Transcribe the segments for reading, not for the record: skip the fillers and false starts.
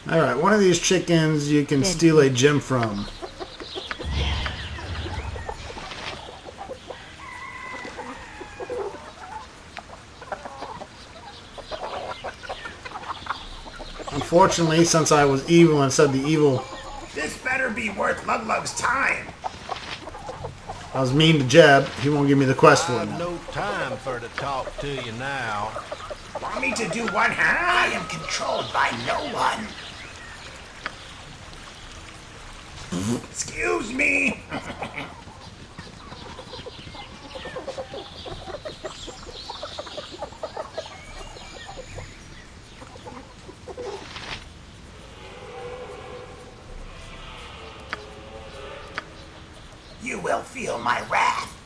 Alright, one of these chickens you can steal a gem from. Unfortunately, since I was evil and said the evil... This better be worth Luglug's time. I was mean to Jeb. He won't give me the quest for it I've now. no time for to talk to you now. Want me to do what, huh? I am controlled by no one. Excuse me. You will feel my wrath.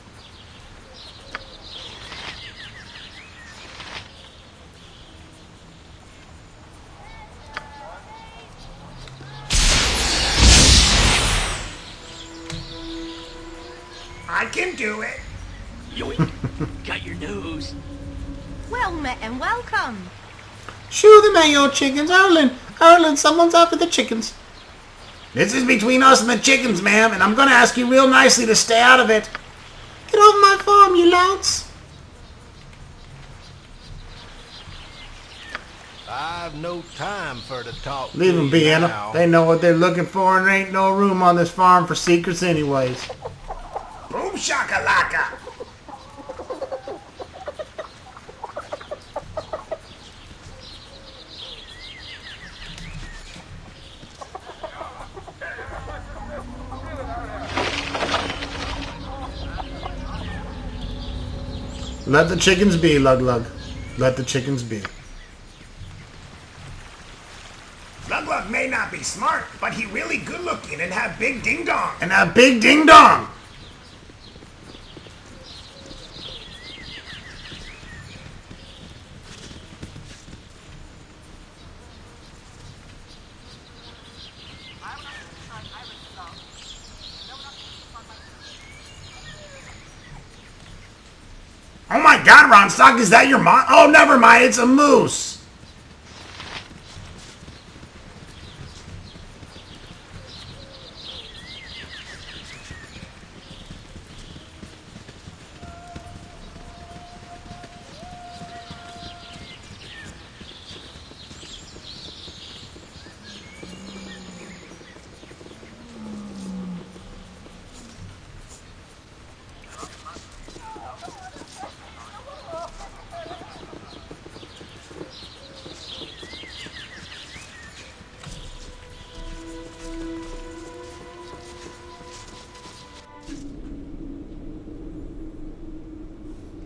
I can do it. Yoink. Got your nose. Well met and welcome. Shoo the mayo chickens, Erlen, someone's after the chickens. This is between us and the chickens, ma'am, and I'm gonna ask you real nicely to stay out of it. Get off my farm, you louts. I've no time for to talk Leave to them you be, Anna. now. They know what they're looking for, and there ain't no room on this farm for secrets anyways. Boom shakalaka. Let the chickens be, Luglug. Let the chickens be. Luglug may not be smart, but he really good looking and have big ding dong. And a big ding dong! Oh my god, Ronstock, is that your mom? Oh, never mind, it's a moose.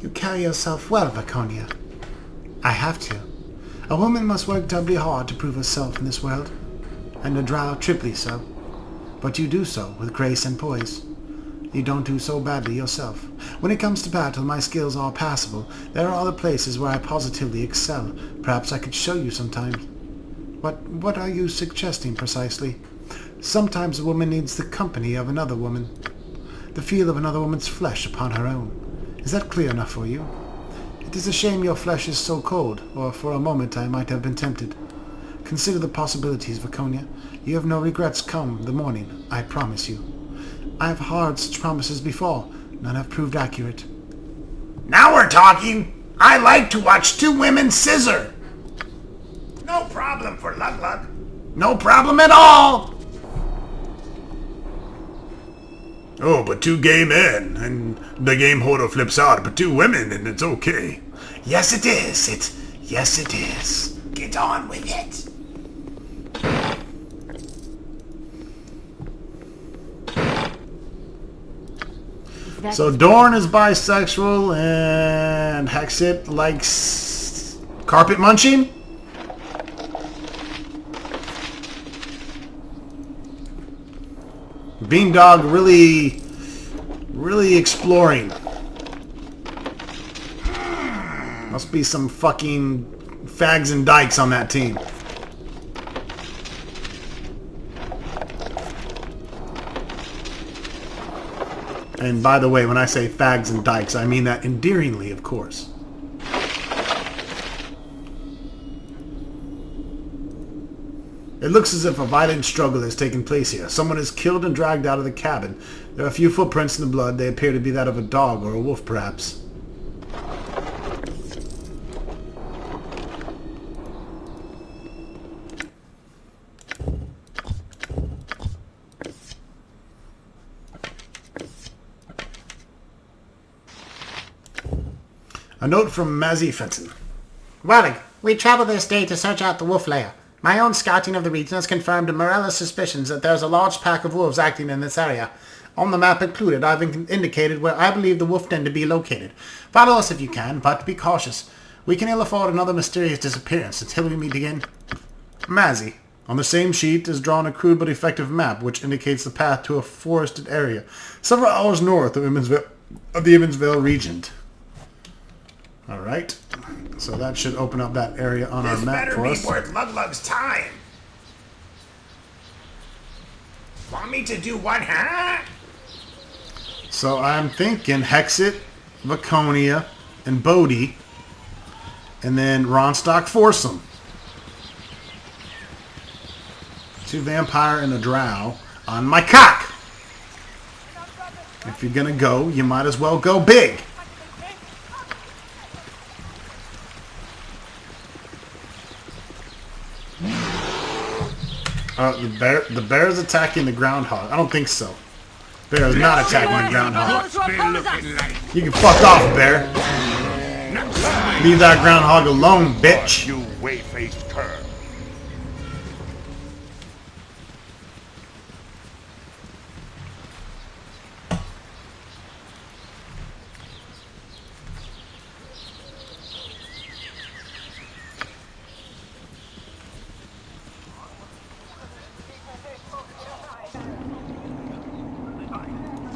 You carry yourself well, Vaconia. I have to. A woman must work doubly hard to prove herself in this world, and a drow triply so. But you do so with grace and poise. You don't do so badly yourself. When it comes to battle, my skills are passable. There are other places where I positively excel. Perhaps I could show you sometimes. What are you suggesting precisely? Sometimes a woman needs the company of another woman. The feel of another woman's flesh upon her own. Is that clear enough for you? It is a shame your flesh is so cold, or for a moment I might have been tempted. Consider the possibilities, Vaconia. You have no regrets come the morning, I promise you. I have heard such promises before. None have proved accurate. Now we're talking. I like to watch two women scissor. No problem for Luglug. No problem at all! Oh, but two gay men, and the GameHorder flips out, but two women, and it's okay. Yes, it is. Yes, it is. Get on with it. So Dorn is bisexual, and Hexit likes carpet munching? Beandog really exploring. Must be some fucking fags and dykes on that team. And by the way, when I say fags and dykes, I mean that endearingly, of course. It looks as if a violent struggle has taken place here. Someone is killed and dragged out of the cabin. There are a few footprints in the blood. They appear to be that of a dog or a wolf, perhaps. A note from Mazzy Fenson. Wallig, we traveled this day to search out the wolf lair. My own scouting of the region has confirmed Morella's suspicions that there's a large pack of wolves acting in this area. On the map included, I've indicated where I believe the wolf den to be located. Follow us if you can, but be cautious. We can ill afford another mysterious disappearance until we meet again. Mazzy. On the same sheet is drawn a crude but effective map which indicates the path to a forested area several hours north of the Evansville region. Alright, so that should open up that area on our map for us. This better be worth Luglug's time. Want me to do what, huh? So I'm thinking Hexit, Vaconia, and Bodhi, and then Ronstock Foursome. 2 vampire and a drow on my cock. If you're gonna go, you might as well go big. The bear is attacking the groundhog. I don't think so. Bear is not attacking the groundhog. You can fuck off, bear. Leave that groundhog alone, bitch. You way-faced cur.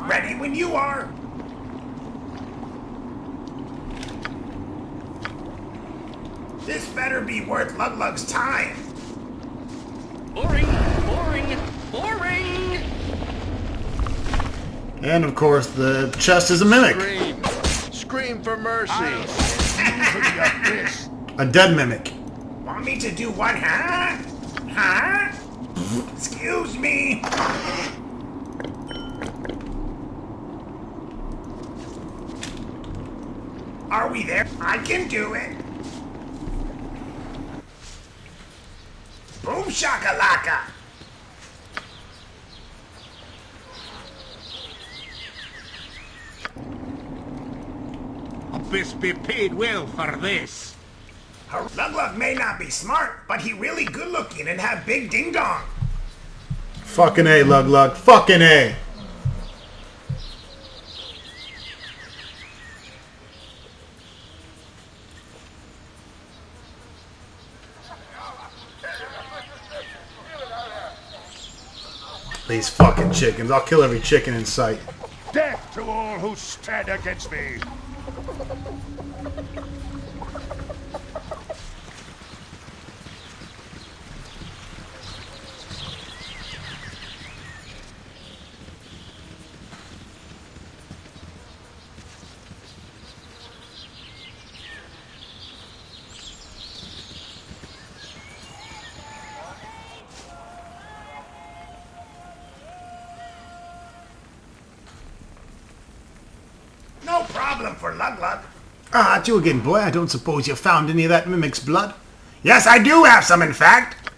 Ready when you are. This better be worth Luglug's time. Boring, boring, boring! And of course, the chest is a mimic. Scream. Scream for mercy. A dead mimic. Want me to do what, huh? Huh? Excuse me. Are we there? I can do it. Boom shakalaka. Best be paid well for this. Luglug may not be smart, but he really good looking and have big ding dong. Fucking A, Luglug. Fucking A. These fucking chickens. I'll kill every chicken in sight. Death to all who stand against me. No problem for Luglug. Ah, at you again, boy. I don't suppose you found any of that mimic's blood? Yes, I do have some, in fact.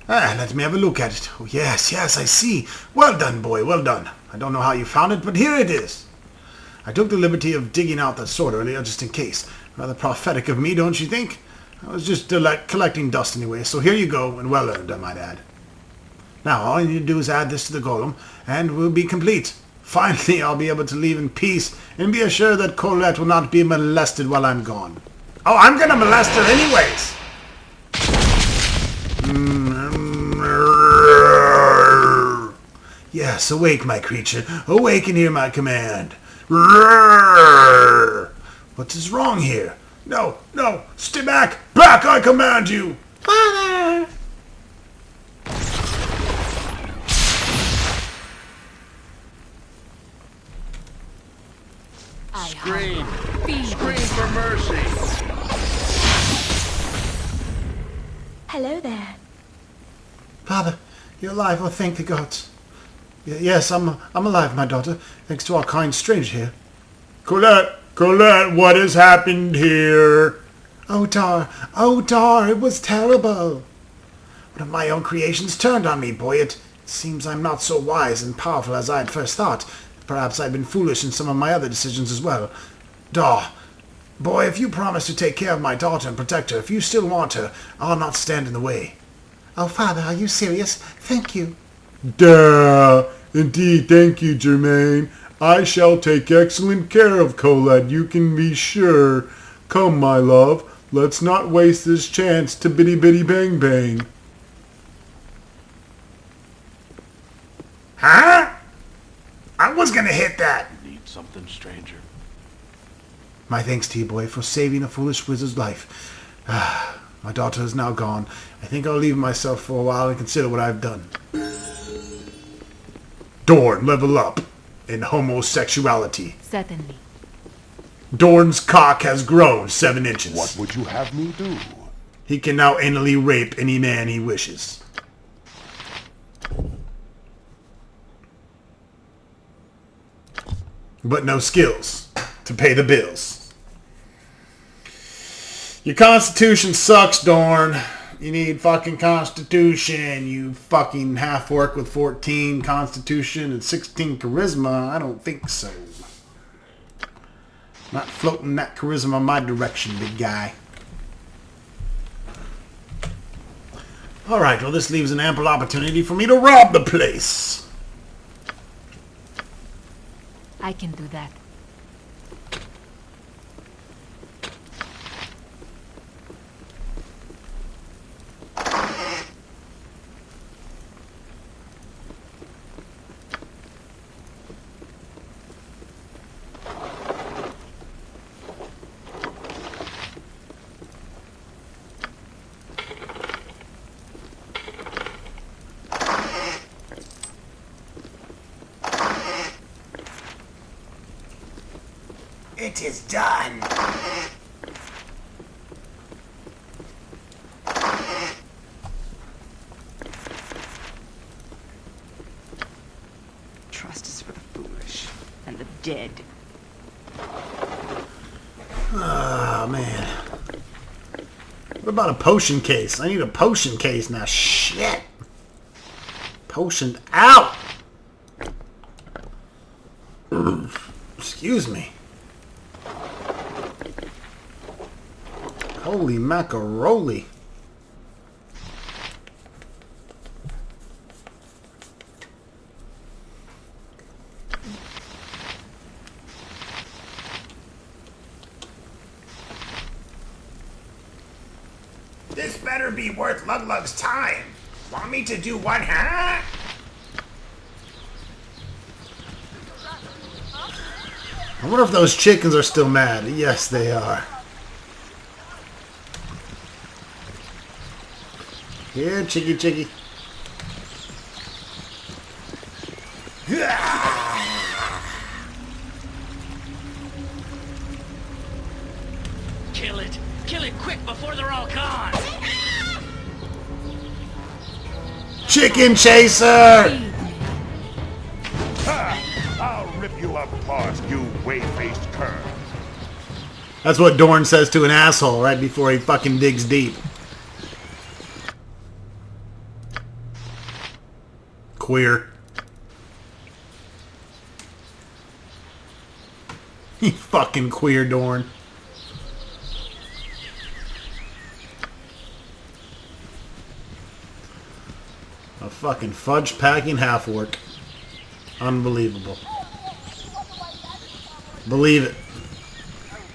Ah, let me have a look at it. Oh, yes, yes, I see. Well done, boy, well done. I don't know how you found it, but here it is. I took the liberty of digging out that sword earlier, just in case. Rather prophetic of me, don't you think? I was just collecting dust anyway, so here you go, and well earned, I might add. Now, all you need to do is add this to the golem, and we'll be complete. Finally, I'll be able to leave in peace, and be assured that Colette will not be molested while I'm gone. Oh, I'm gonna molest her anyways. Yes, awake, my creature. Awake and hear my command. What is wrong here? No, no, stay back! Back, I command you! Father! Scream. Scream for mercy. Hello there. Father, you're alive. Oh, thank the gods. Yes, I'm alive, my daughter, thanks to our kind stranger here. Colette, what has happened here? Oh, Dar, it was terrible. One of my own creations turned on me, boy. It seems I'm not so wise and powerful as I had first thought. Perhaps I've been foolish in some of my other decisions as well. Dar, boy, if you promise to take care of my daughter and protect her, if you still want her, I'll not stand in the way. Oh, Father, are you serious? Thank you. Duh! Indeed, thank you, Jermaine. I shall take excellent care of Colette, you can be sure. Come, my love, let's not waste this chance to bitty bang bang. Huh? I was gonna hit that. Need something, stranger. My thanks to you, boy, for saving a foolish wizard's life. My daughter is now gone. I think I'll leave myself for a while and consider what I've done. Dorn, level up in homosexuality. Certainly. Dorn's cock has grown 7 inches. What would you have me do? He can now anally rape any man he wishes. But no skills to pay the bills. Your constitution sucks, Dorn. You need fucking constitution, you fucking half-orc with 14 constitution and 16 charisma. I don't think so. Not floating that charisma my direction, big guy. Alright, well this leaves an ample opportunity for me to rob the place. I can do that. It is done. Trust is for the foolish and the dead. Oh, man. What about a potion case? I need a potion case now. Shit. Potioned out. Excuse me. Holy macaroni. This better be worth Luglug's time. Want me to do what, huh? I wonder if those chickens are still mad. Yes, they are. Here, chiggy chiggy. Kill it. Kill it quick before they're all gone. Chicken chaser! I'll rip you apart, you whey-faced cur. That's what Dorn says to an asshole right before he fucking digs deep. Queer. You fucking queer, Dorn. A fucking fudge-packing half-orc. Unbelievable. Believe it.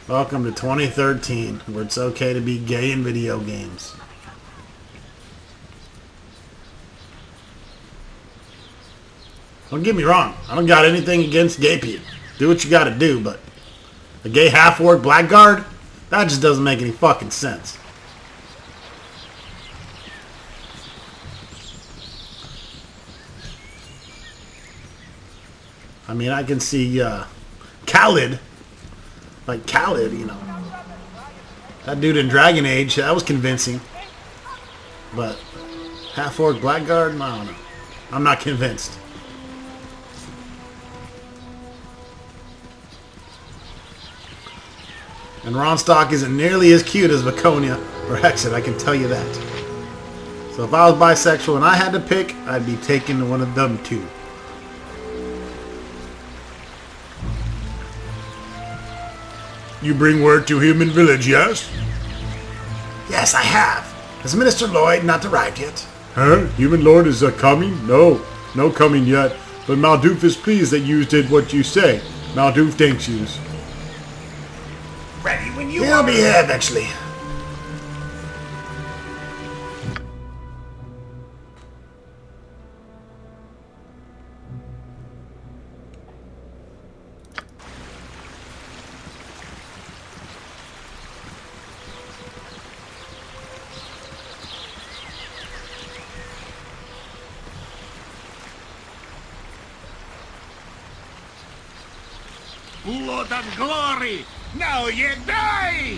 Welcome to 2013, where it's okay to be gay in video games. Don't get me wrong. I don't got anything against gay people. Do what you gotta do, but a gay half-orc blackguard? That just doesn't make any fucking sense. I mean, I can see Khalid. Like Khalid, you know. That dude in Dragon Age, that was convincing. But Half-orc blackguard? I don't know. I'm not convinced. And Ronstock isn't nearly as cute as Vaconia or Hexit, I can tell you that. So if I was bisexual and I had to pick, I'd be taking one of them two. You bring word to Human Village, yes? Yes, I have. Has Minister Lloyd not arrived yet? Huh? Human Lord is coming? No coming yet. But Maldoof is pleased that you did what you say. Maldoof thanks yous. Ready when you He'll be here eventually. Blood and glory! Now you die!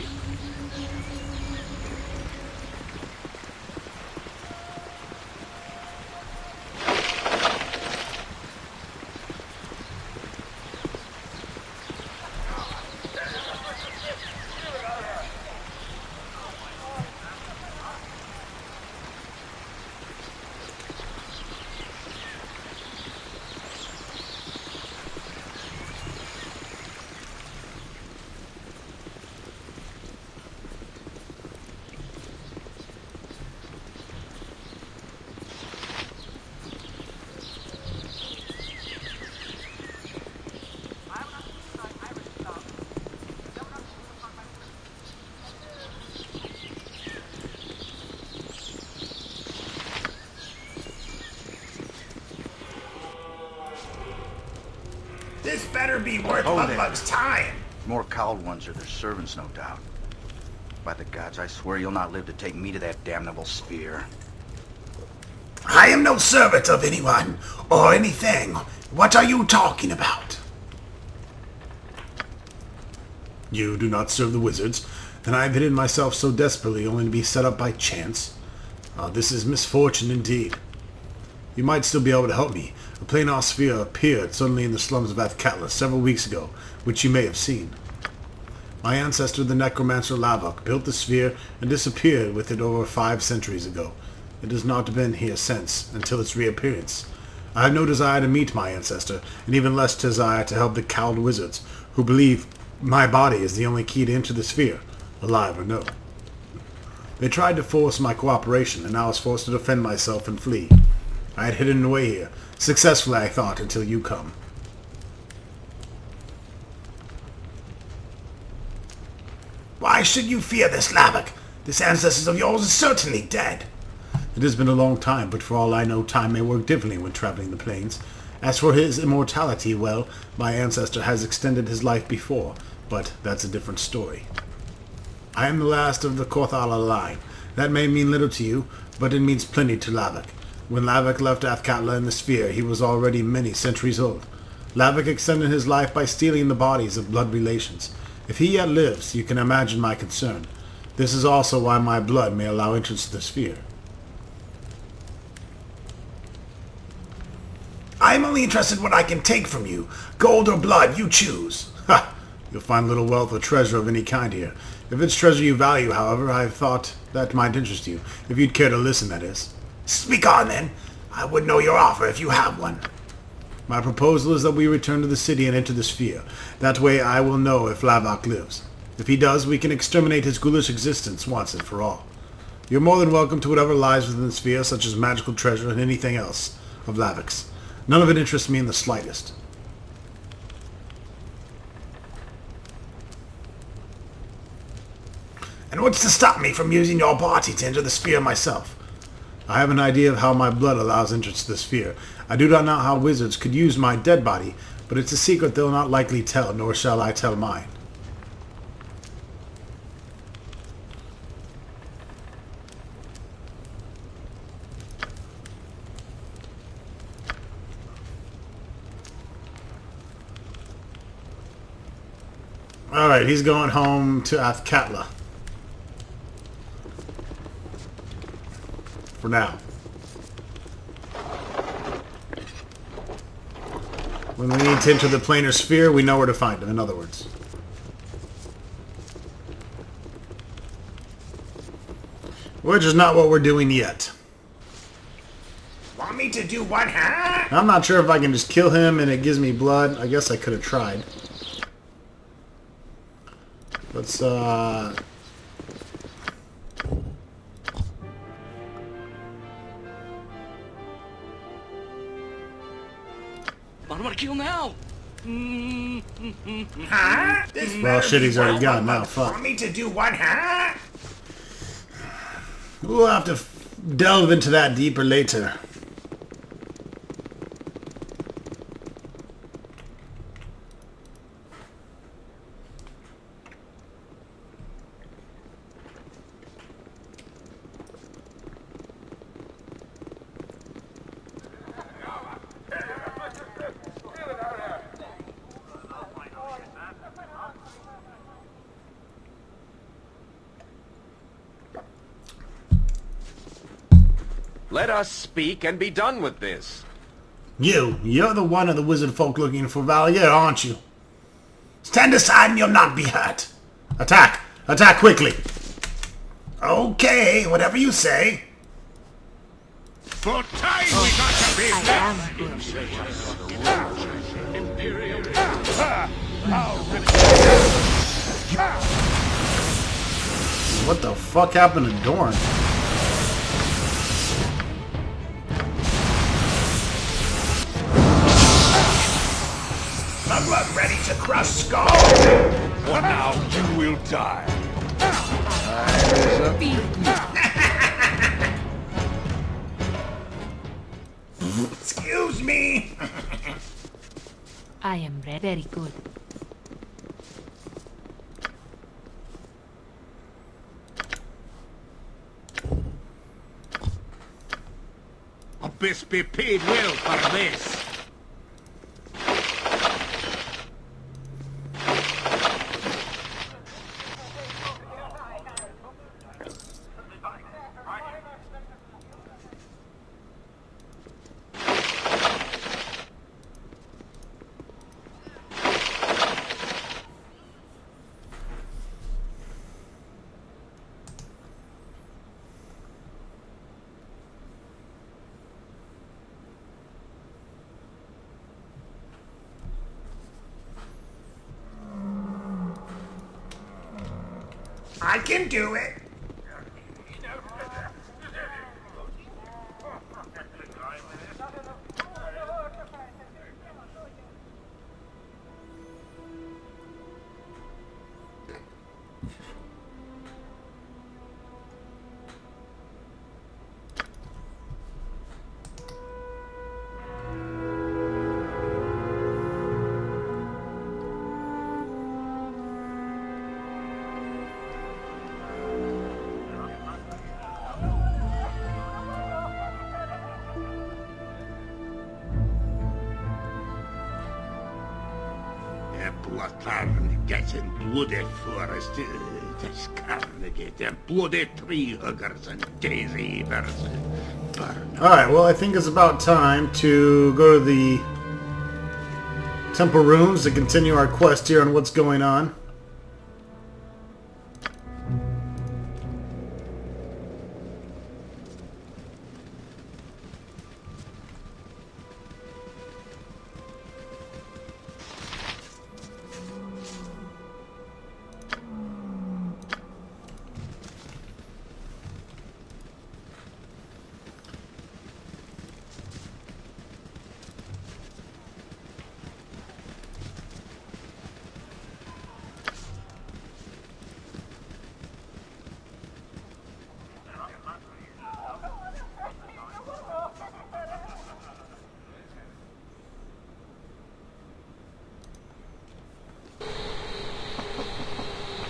This better be worth Oh, Luglug's time. More cowled ones are their servants, no doubt. By the gods, I swear you'll not live to take me to that damnable sphere. I am no servant of anyone or anything. What are you talking about? You do not serve the wizards, then I have hidden myself so desperately only to be set up by chance. This is misfortune indeed. You might still be able to help me. A planar sphere appeared suddenly in the slums of Athkatla several weeks ago, which you may have seen. My ancestor, the necromancer Lavok, built the sphere and disappeared with it over 5 centuries ago. It has not been here since, until its reappearance. I have no desire to meet my ancestor, and even less desire to help the cowled wizards, who believe my body is the only key to enter the sphere, alive or no. They tried to force my cooperation, and I was forced to defend myself and flee. I had hidden away here, successfully I thought, until you come. Why should you fear this Lavok? This ancestor of yours is certainly dead. It has been a long time, but for all I know, time may work differently when traveling the plains. As for his immortality, well, my ancestor has extended his life before, but that's a different story. I am the last of the Korthala line. That may mean little to you, but it means plenty to Lavok. When Lavok left Athkatla in the sphere, he was already many centuries old. Lavok extended his life by stealing the bodies of blood relations. If he yet lives, you can imagine my concern. This is also why my blood may allow entrance to the sphere. I am only interested in what I can take from you. Gold or blood, you choose. Ha! You'll find little wealth or treasure of any kind here. If it's treasure you value, however, I thought that might interest you. If you'd care to listen, that is. Speak on, then. I would know your offer if you have one. My proposal is that we return to the city and enter the sphere. That way I will know if Lavok lives. If he does, we can exterminate his ghoulish existence once and for all. You're more than welcome to whatever lies within the sphere, such as magical treasure and anything else of Lavok's. None of it interests me in the slightest. And what's to stop me from using your body to enter the sphere myself? I have an idea of how my blood allows entrance to the sphere. I do not know how wizards could use my dead body, but it's a secret they'll not likely tell, nor shall I tell mine. Alright, he's going home to Athkatla. For now. When we need to enter the planar sphere, we know where to find him, in other words. Which is not what we're doing yet. Want me to do what, huh? I'm not sure if I can just kill him and it gives me blood. I guess I could have tried. Let's, I don't want to kill now. Huh? well, shit, he's already gone now. Fuck. Want me to do what, huh? We'll have to delve into that deeper later. Let us speak and be done with this. You're the one of the wizard folk looking for Valier, aren't you? Stand aside and you'll not be hurt. Attack! Attack quickly! Okay, whatever you say. For time we got to be I am good. What the fuck happened to Dorn? Mugluck ready to crush skull. For now, you will die. Excuse me. I am very good. Abyss be paid well for this. I can do it. Planar getting bloody forest. This carnage, them bloody tree huggers and daisy verses. Alright, well I think it's about time to go to the temple rooms to continue our quest here on what's going on.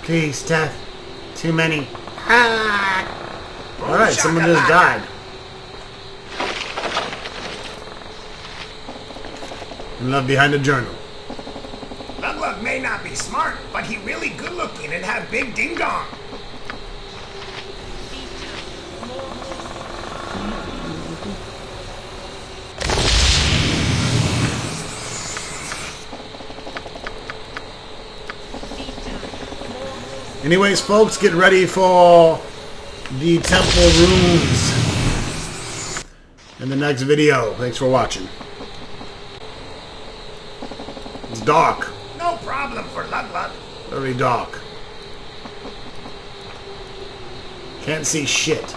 Please, death. Too many. Alright, someone just died. And left behind a journal. Mugluck may not be smart, but he really good looking and have big ding dong. Anyways, folks, get ready for the temple rooms in the next video. Thanks for watching. It's dark. No problem for Lug. Very dark. Can't see shit.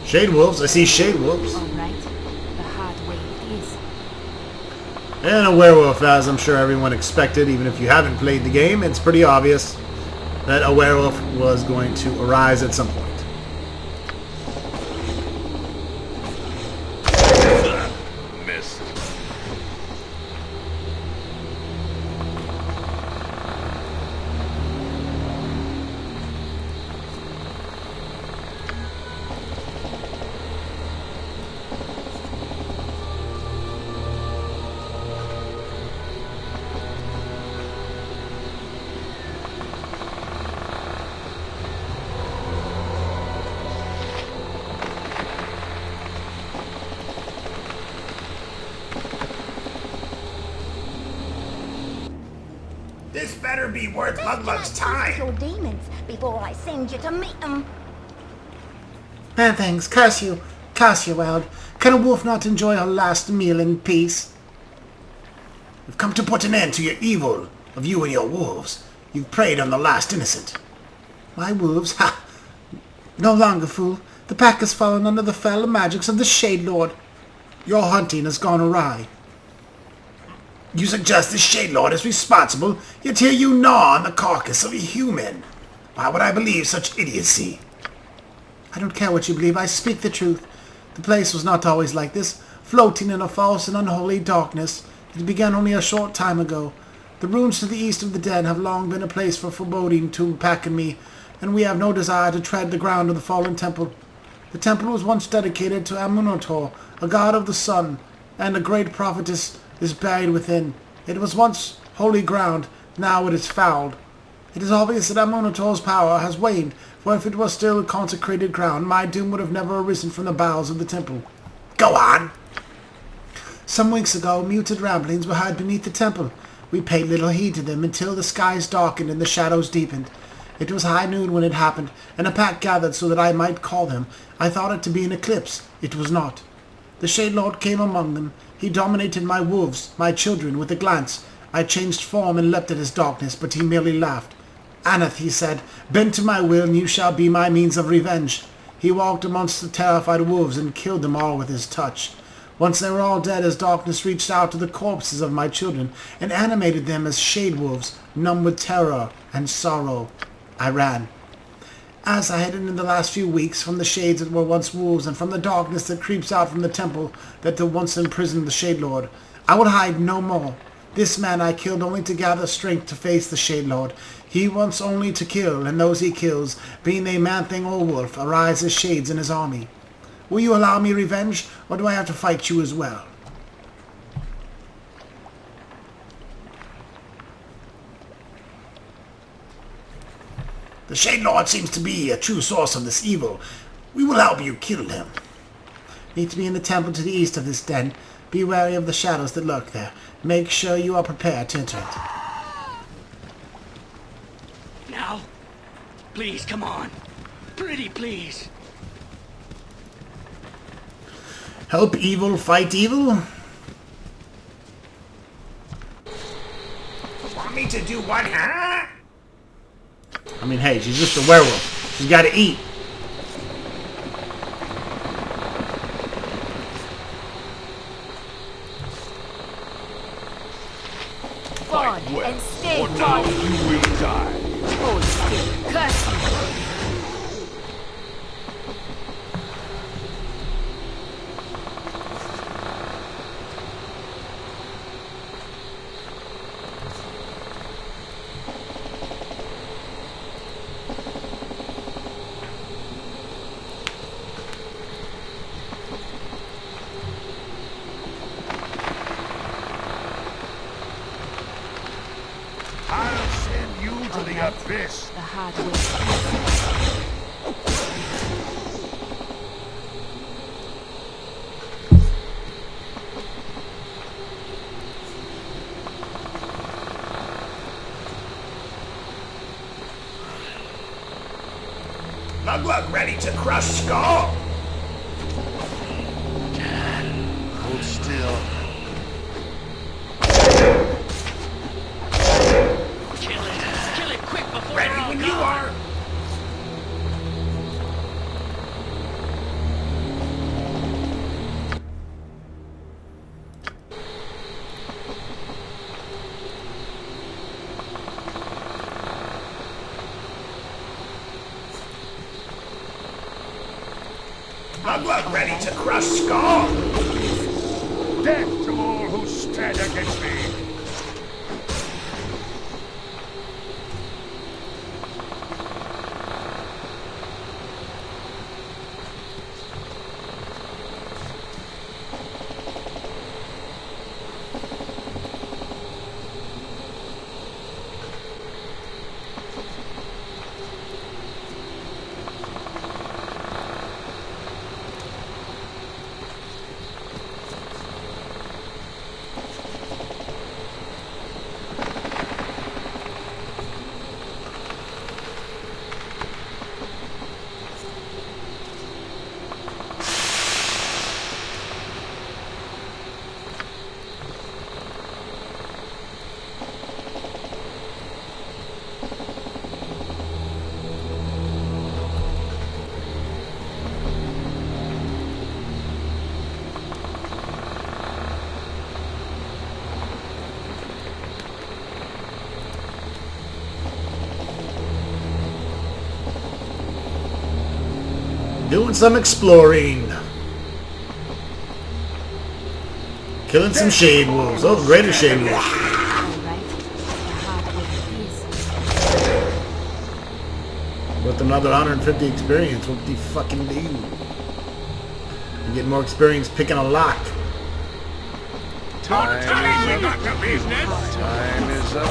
Shade wolves. I see shade wolves. All right. The hard way it is. And a werewolf, as I'm sure everyone expected. Even if you haven't played the game, it's pretty obvious that a werewolf was going to arise at some point. Missed. This better be worth Lug's time. Your demons before I send you to meet them. Man, thanks. Curse you, World. Can a wolf not enjoy her last meal in peace? We've come to put an end to your evil of you and your wolves. You've preyed on the last innocent. My wolves? Ha! No longer, fool. The pack has fallen under the fell magics of the Shade Lord. Your hunting has gone awry. You suggest the Shade Lord is responsible, yet here you gnaw on the carcass of a human. Why would I believe such idiocy? I don't care what you believe. I speak the truth. The place was not always like this, floating in a false and unholy darkness. It began only a short time ago. The ruins to the east of the den have long been a place for foreboding to Pack and me, and we have no desire to tread the ground of the fallen temple. The temple was once dedicated to Amunator, a god of the sun, and a great prophetess is buried within. It was once holy ground, now it is fouled. It is obvious that Amunator's power has waned, for if it was still consecrated ground, my doom would have never arisen from the bowels of the temple. Go on. Some weeks ago, muted ramblings were heard beneath the temple. We paid little heed to them until the skies darkened and the shadows deepened. It was high noon when it happened, and a pack gathered so that I might call them. I thought it to be an eclipse. It was not. The Shade Lord came among them. He dominated my wolves, my children, with a glance. I changed form and leapt at his darkness, but he merely laughed. Aneth, he said, bend to my will, and you shall be my means of revenge. He walked amongst the terrified wolves and killed them all with his touch. Once they were all dead, his darkness reached out to the corpses of my children and animated them as shade wolves, numb with terror and sorrow. I ran. As I had in the last few weeks, from the shades that were once wolves, and from the darkness that creeps out from the temple that once imprisoned the Shade Lord, I would hide no more. This man I killed only to gather strength to face the Shade Lord. He wants only to kill, and those he kills, being they man-thing or wolf, arise as shades in his army. Will you allow me revenge, or do I have to fight you as well? The Shade Lord seems to be a true source of this evil. We will help you kill him. Meet me in the temple to the east of this den. Be wary of the shadows that lurk there. Make sure you are prepared to enter it. Now? Please, come on. Pretty please. Help evil fight evil? Want me to do what, huh? I mean, hey, she's just a werewolf. She's gotta eat. Fall and stay For now falling. you will die. Hold still. Curse you. I'll send you to the abyss. The hard way. Mugglug ready to crush skull. Hold still. Kill it quick before Ready we're all when you gone. are. Mugglug ready to crush skull. Death to all who stand against me. Doing some exploring. Killing some shade wolves. Oh, greater shade wolves. Alright. The hard way is. With another 150 experience, what do you fucking do? You get more experience picking a lock. Time We got the business. Time is up.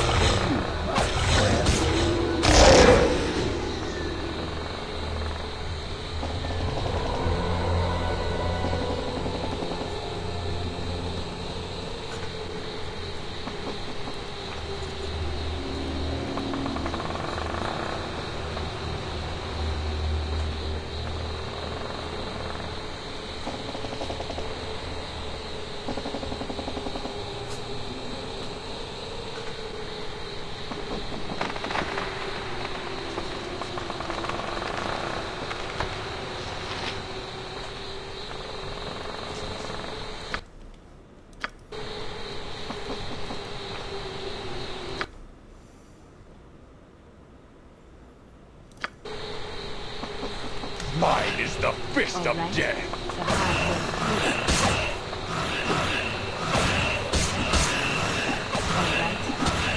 Mine is the fist of Alright. death.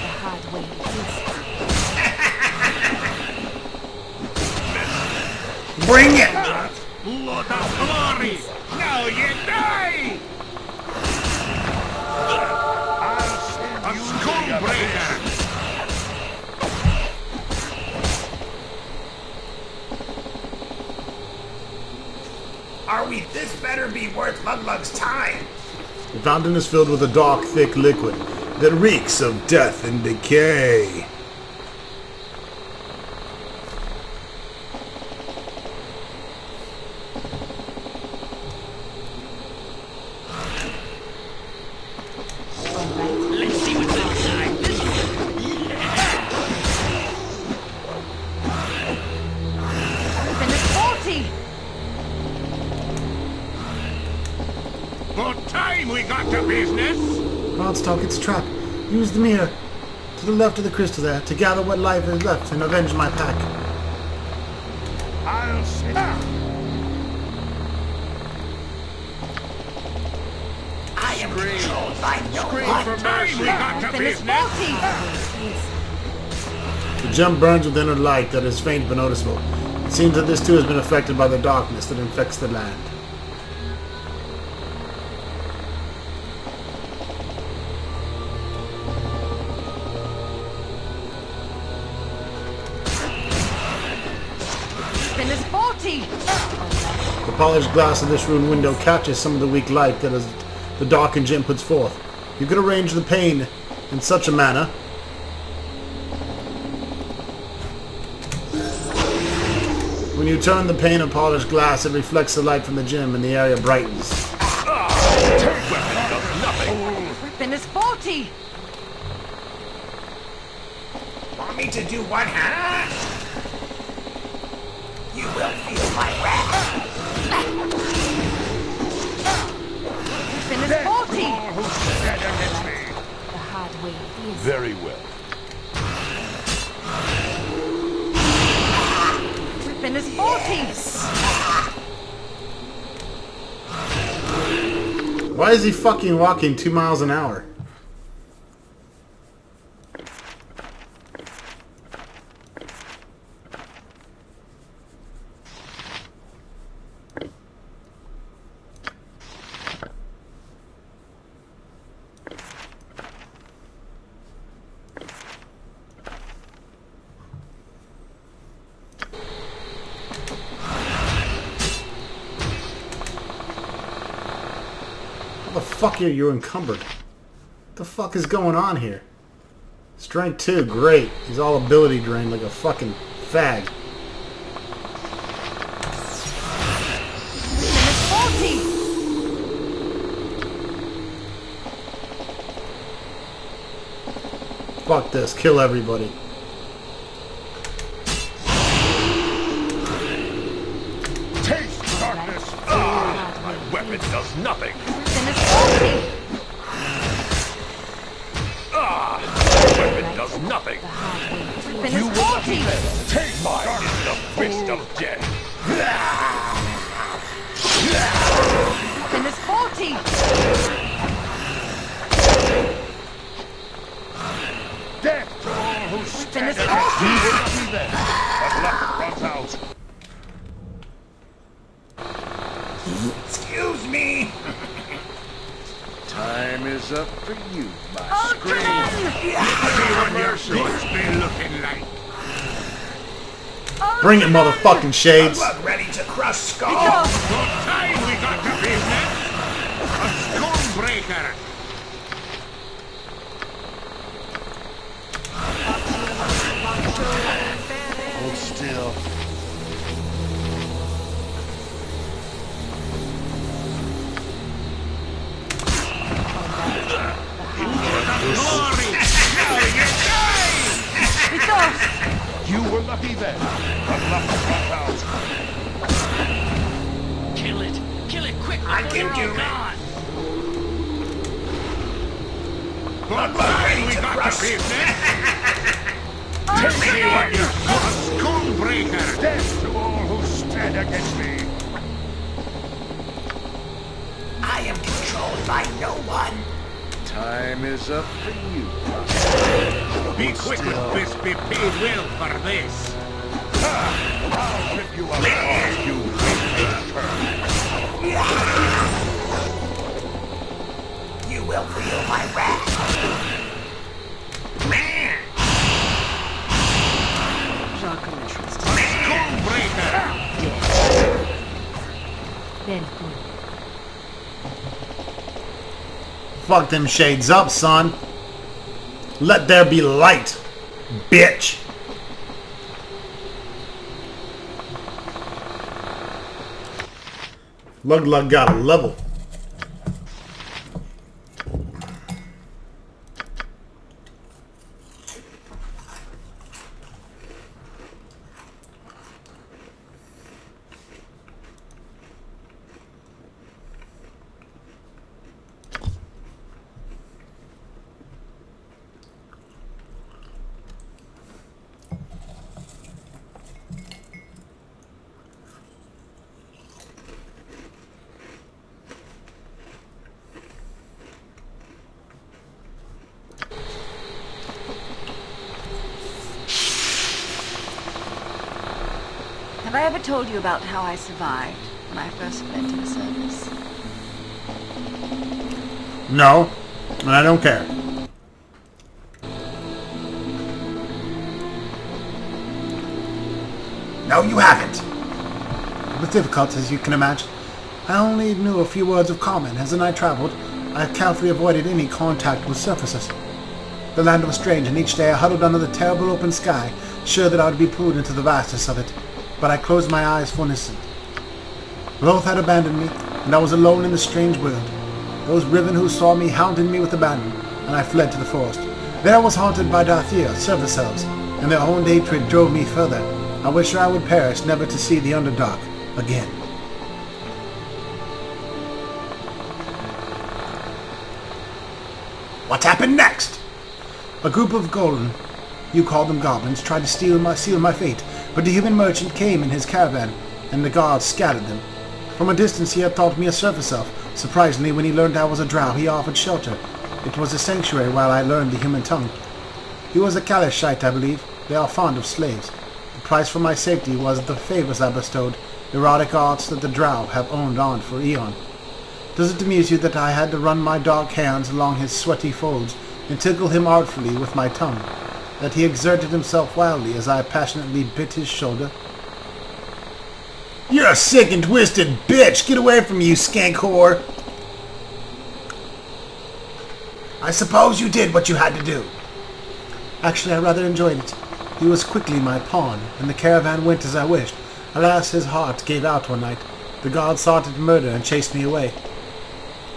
The hard way is. Bring it. Blood of glory. Now you die. I'll send A you to the skullbreaker. abyss. Are we? This better be worth Muglug's time. The fountain is filled with a dark, thick liquid that reeks of death and decay. Let's see what's inside this one. Finish 40! About time we got to business. Rodstock, it's a trap. Use the mirror to the left of the crystal there to gather what life is left and avenge my pack. I'll send I am controlled by no one. About time we got to Finish business. 40! The gem burns with inner light that is faint but noticeable. It seems that this too has been affected by the darkness that infects the land. Finish 40! The polished glass of this ruined window catches some of the weak light that is the darkened gem puts forth. You could arrange the pane in such a manner when When you turn the pane of polished glass, it reflects the light from the gym and the area brightens. Weapon is faulty. Want me to do what, huh? You will feel my wrath. Weapon is faulty. Who's stand against me? The hard way is. Very well. Weapon is faulty. Why is he fucking walking 2 miles an hour? How the fuck are you encumbered? What the fuck is going on here? Strength 2, great. He's all ability drained like a fucking fag. Weapon is faulty. Fuck this, kill everybody. Taste darkness. My weapon does nothing. Weapon is faulty. Weapon does nothing. The hard way. Weapon is faulty. Take mine is the fist of death. Weapon is faulty. Death to all who Weapon stand is against faulty. me. Then, but luck runs out. Excuse me. Time is up for you, my Ultraman! See what your shorts been looking like. Bring it, motherfucking shades. Blood ready to crush skull. Go. What time we got to business? A stonebreaker. Hold still. Glory. Now you die. It's off. You were lucky then, but luck runs out. Kill it. Kill it quick I before can they're do all it. gone. What time we got to business? See what you a stonebreaker. Death to all who stand against me. I am controlled by no one. Time is up for you. Be quick with this, be paid well for this. I'll rip you apart, you weak-faced turd. You will feel my wrath. Man! Stonebreaker! Very good. Fuck them shades up, son. Let there be light, bitch. Lug got a level. Have I ever told you about how I survived when I first fled to the surface? No, and I don't care. No, you haven't. It was difficult, as you can imagine. I only knew a few words of common. As I traveled, I carefully avoided any contact with surfaces. The land was strange, and each day I huddled under the terrible open sky, sure that I would be pulled into the vastness of it. but I closed my eyes for an instant. Both had abandoned me, and I was alone in the strange world. Those Riven who saw me hounded me with abandon, and I fled to the forest. There I was haunted by Darthea, service elves, and their own hatred drove me further. I wish I would perish, never to see the Underdark again. What happened next? A group of golem, you call them goblins, tried to seal my fate, but the human merchant came in his caravan, and the guards scattered them. From a distance he had thought me a surface elf. Surprisingly, when he learned I was a drow, he offered shelter. It was a sanctuary while I learned the human tongue. He was a Kalashite, I believe. They are fond of slaves. The price for my safety was the favors I bestowed, erotic arts that the drow have owned on for eon. Does it amuse you that I had to run my dark hands along his sweaty folds and tickle him artfully with my tongue? That he exerted himself wildly as I passionately bit his shoulder? You're a sick and twisted bitch! Get away from me, you skank whore! I suppose you did what you had to do. Actually, I rather enjoyed it. He was quickly my pawn, and the caravan went as I wished. Alas, his heart gave out one night. The gods sought it murder and chased me away.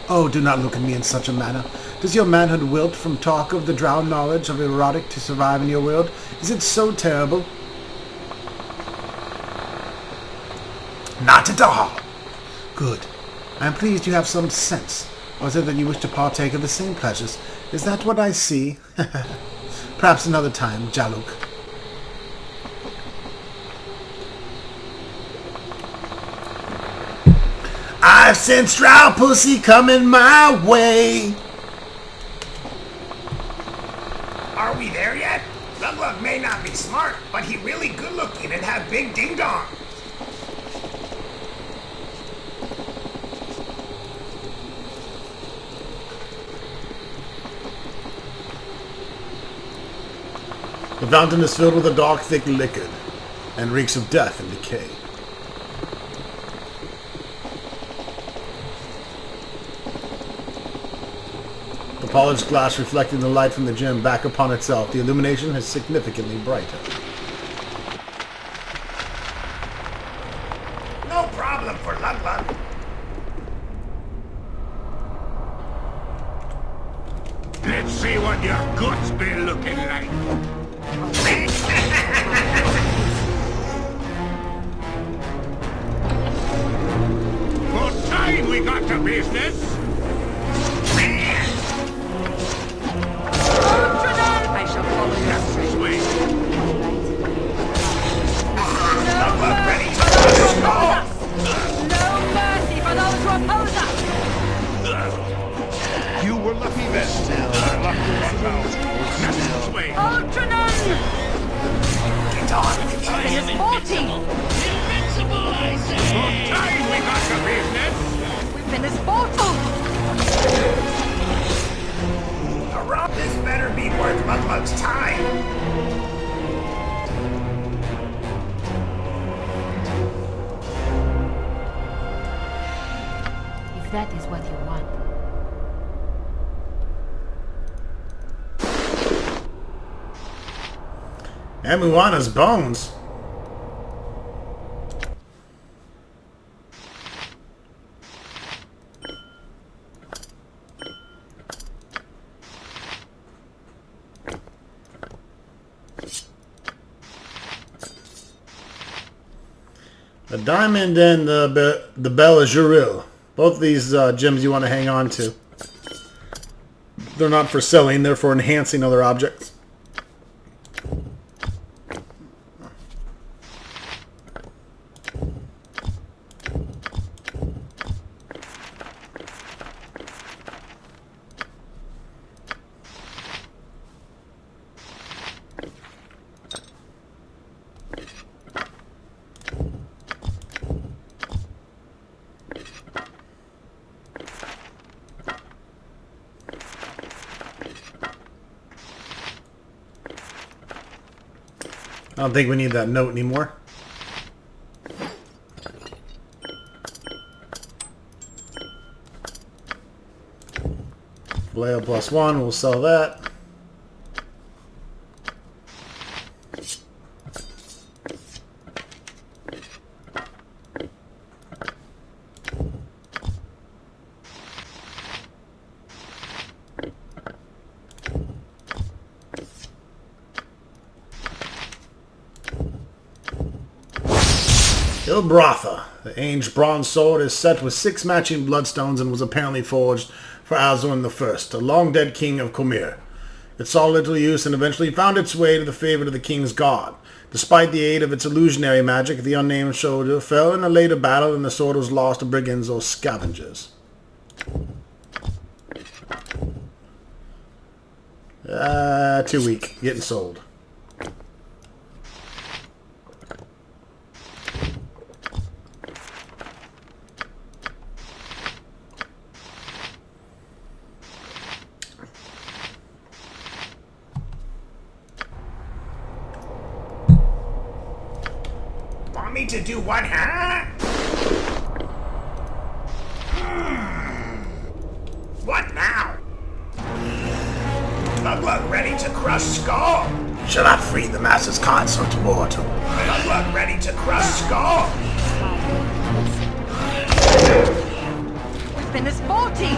Oh, do not look at me in such a manner. Does your manhood wilt from talk of the drow knowledge of erotic to survive in your world? Is it so terrible? Not at all. Good. I am pleased you have some sense. Or is it that you wish to partake of the same pleasures? Is that what I see? Perhaps another time, Jaluk. I've sensed drow pussy coming my way. Are we there yet? Lug may not be smart, but he really good looking and have big ding dong. The fountain is filled with a dark, thick liquid, and reeks of death and decay. The polished glass reflecting the light from the gem back upon itself, the illumination is significantly brighter. No problem for Lug. Let's see what your guts be looking like. What time we got to business? I shall follow your That's the way. Ready to No mercy for those who oppose us! You were lucky then. That's the way. Ultranon! get on. Finish 40! What time we got to business? We finished 40! Around this better be worth Lug's time. If that is what you want. Amuana's bones. The diamond and the bell is Juril. Both of these gems you want to hang on to. They're not for selling, they're for enhancing other objects. I don't think we need that note anymore. Vallejo +1, we'll sell that. Ilbratha. The aged bronze sword is set with 6 matching bloodstones and was apparently forged for Azorn I, a long-dead king of Comir. It saw little use and eventually found its way to the favorite of the king's god. Despite the aid of its illusionary magic, the unnamed soldier fell in a later battle and the sword was lost to brigands or scavengers. Too weak. Getting sold. Want me to do what, huh? What now? Lug ready to crush Skull? Shall I free the Master's consort mortal? Lug ready to crush Skull? We've been as faulty.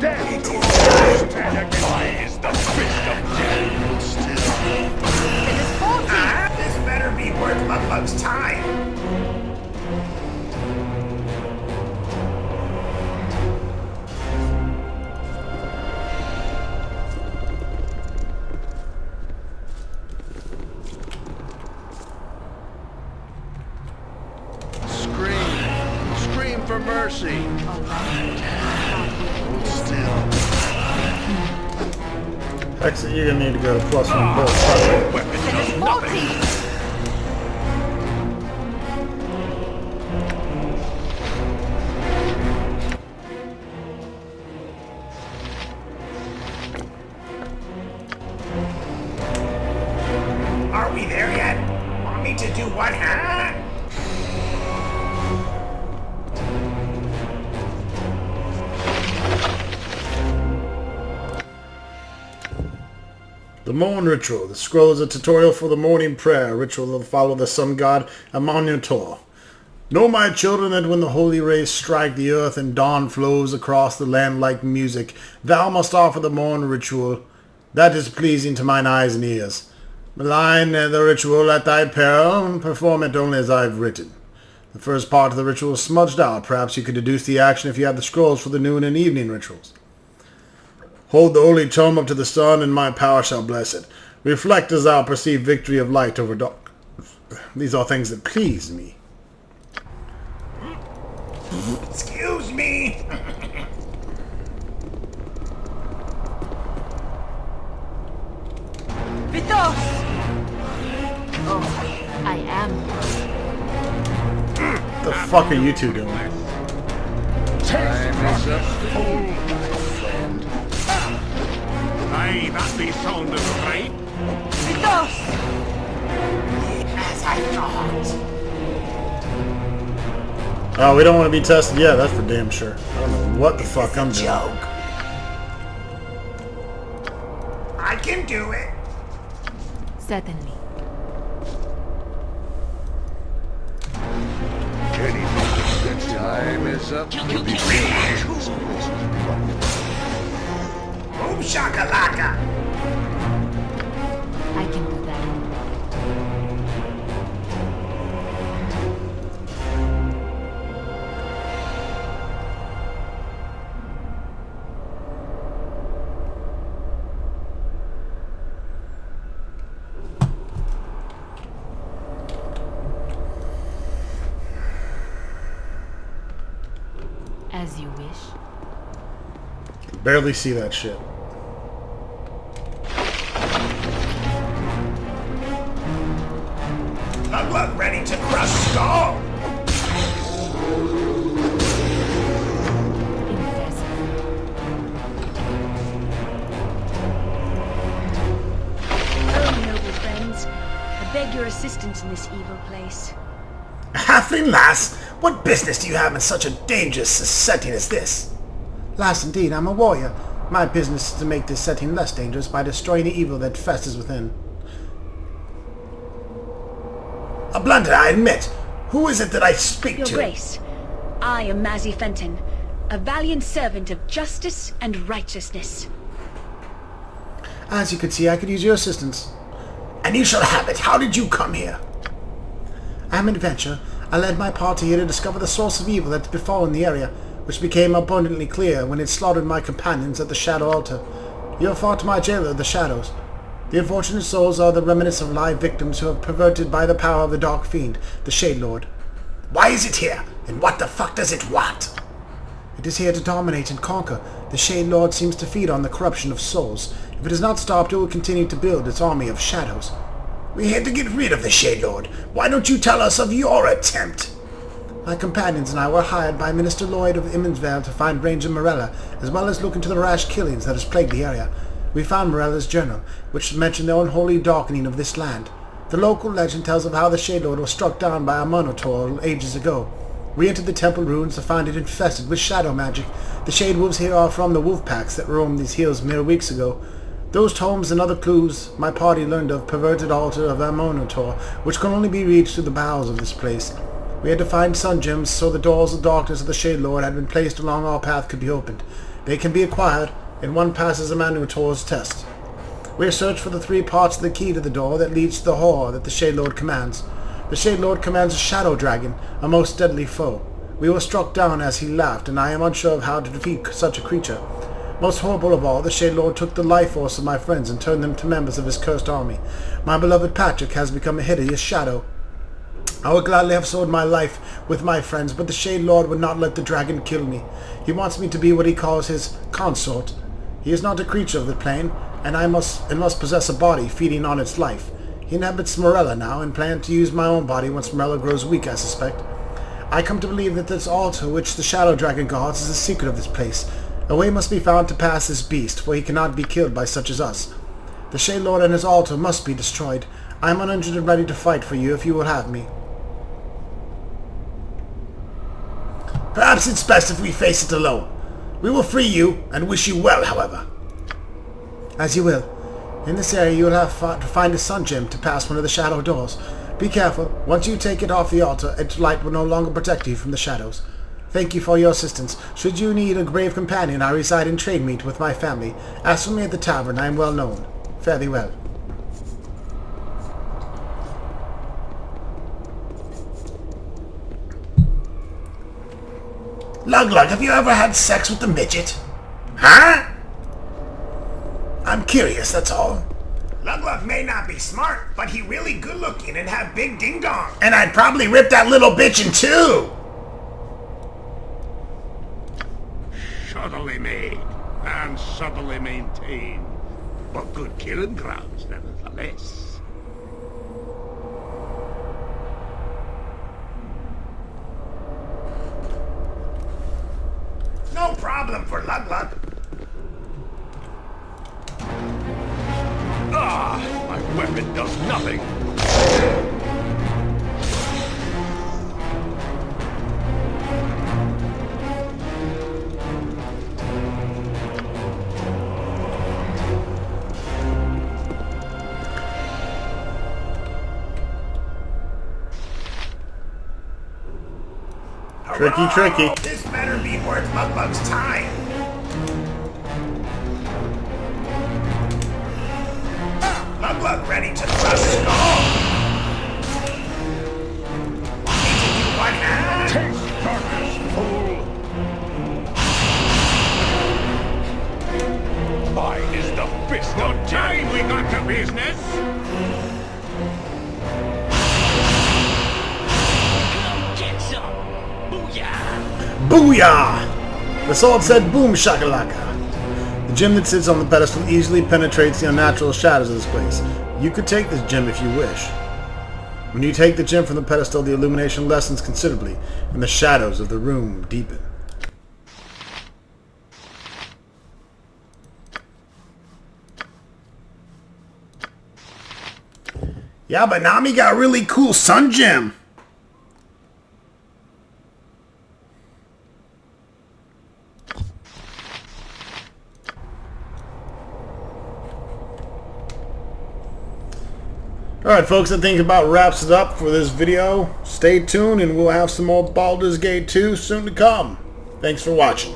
It is the fist of death still. Been as faulty. This better be worth Lug's time. Scream for mercy. Hold still. Exit, you're gonna need to go to +1 both. Been as faulty. Are we there yet? Want me to do what, huh? The Morn Ritual. The scroll is a tutorial for the morning prayer, a ritual that will follow the sun god Amun-Tor. Know, my children, that when the holy rays strike the earth and dawn flows across the land like music, thou must offer the Morn Ritual. That is pleasing to mine eyes and ears. Malign the ritual at thy peril, and perform it only as I've written. The first part of the ritual is smudged out. Perhaps you could deduce the action if you have the scrolls for the noon and evening rituals. Hold the holy tome up to the sun, and my power shall bless it. Reflect as thou perceive victory of light over dark. These are things that please me. Excuse me. Vitos! Oh, I am. What the fuck are you two doing? Time is up. Aye, that be sound of right. Vitos! As I thought. Oh, we don't want to be tested yet, that's for damn sure. I don't know what the fuck I'm doing. Joke. I can do it. Certainly. Time is up. Boom shakalaka. I can do that. As you wish. Barely see that shit. Lug ready to crush Skull. Impressive. Oh, noble friends. I beg your assistance in this evil place. Halfling lass, what business do you have in such a dangerous setting as this? Lass, indeed, I'm a warrior. My business is to make this setting less dangerous by destroying the evil that festers within. A blunder, I admit. Who is it that I speak Your to? Grace, I am Mazzy Fenson, a valiant servant of justice and righteousness. As you could see, I could use your assistance. And you shall have it. How did you come here? I'm an adventurer. I led my party here to discover the source of evil that had befallen the area, which became abundantly clear when it slaughtered my companions at the Shadow Altar. You have fought my jailer, the Shadows. The unfortunate souls are the remnants of live victims who have perverted by the power of the Dark Fiend, the Shade Lord. Why is it here? And what the fuck does it want? It is here to dominate and conquer. The Shade Lord seems to feed on the corruption of souls. If it is not stopped, it will continue to build its army of shadows. We had to get rid of the Shade Lord. Why don't you tell us of your attempt? My companions and I were hired by Minister Lloyd of Immensvale to find Ranger Morella, as well as look into the rash killings that has plagued the area. We found Morella's journal, which mentioned the unholy darkening of this land. The local legend tells of how the Shade Lord was struck down by a Minotaur ages ago. We entered the temple ruins to find it infested with shadow magic. The Shade Wolves here are from the wolf packs that roamed these hills mere weeks ago. Those tomes and other clues my party learned of perverted altar of a Minotaur, which can only be reached through the bowels of this place. We had to find sun gems so the doors of darkness of the Shade Lord had been placed along our path could be opened. They can be acquired, and one passes a Minotaur's test. We have searched for the 3 parts of the key to the door that leads to the hall that the Shade Lord commands. The Shade Lord commands a shadow dragon, a most deadly foe. We were struck down as he laughed, and I am unsure of how to defeat such a creature. Most horrible of all, the Shade Lord took the life force of my friends and turned them to members of his cursed army. My beloved Patrick has become a hideous shadow. I would gladly have sold my life with my friends, but the Shade Lord would not let the dragon kill me. He wants me to be what he calls his consort. He is not a creature of the plane, and must possess a body feeding on its life. He inhabits Morella now, and plans to use my own body once Morella grows weak, I suspect. I come to believe that this altar which the Shadow Dragon guards is the secret of this place. A way must be found to pass this beast, for he cannot be killed by such as us. The Shade Lord and his altar must be destroyed. I am uninjured and ready to fight for you if you will have me. Perhaps it's best if we face it alone. We will free you, and wish you well, however. As you will. In this area you will have to find a sun gem to pass one of the shadow doors. Be careful. Once you take it off the altar, its light will no longer protect you from the shadows. Thank you for your assistance. Should you need a brave companion, I reside in trade meet with my family. Ask for me at the tavern. I am well known. Fare thee well. Lug, have you ever had sex with a midget? Huh? I'm curious, that's all. Lug may not be smart, but he really good looking and have big ding dong. And I'd probably rip that little bitch in two. Subtly made and subtly maintained, but good killing grounds nevertheless. No problem for Lug. Ah, my weapon does nothing. Tricky. This better be worth Lug's time. Lug ready to thrust skull. Want me to do one hand? Taste darkness, fool! Mine is the fist of time we got to business! Get some! Booyah! Booyah! The sword said boom shakalaka. The gem that sits on the pedestal easily penetrates the unnatural shadows of this place. You could take this gem if you wish. When you take the gem from the pedestal, the illumination lessens considerably, and the shadows of the room deepen. Yeah, but Nami got a really cool sun gem. Alright folks, I think about wraps it up for this video. Stay tuned and we'll have some more Baldur's Gate 2 soon to come. Thanks for watching.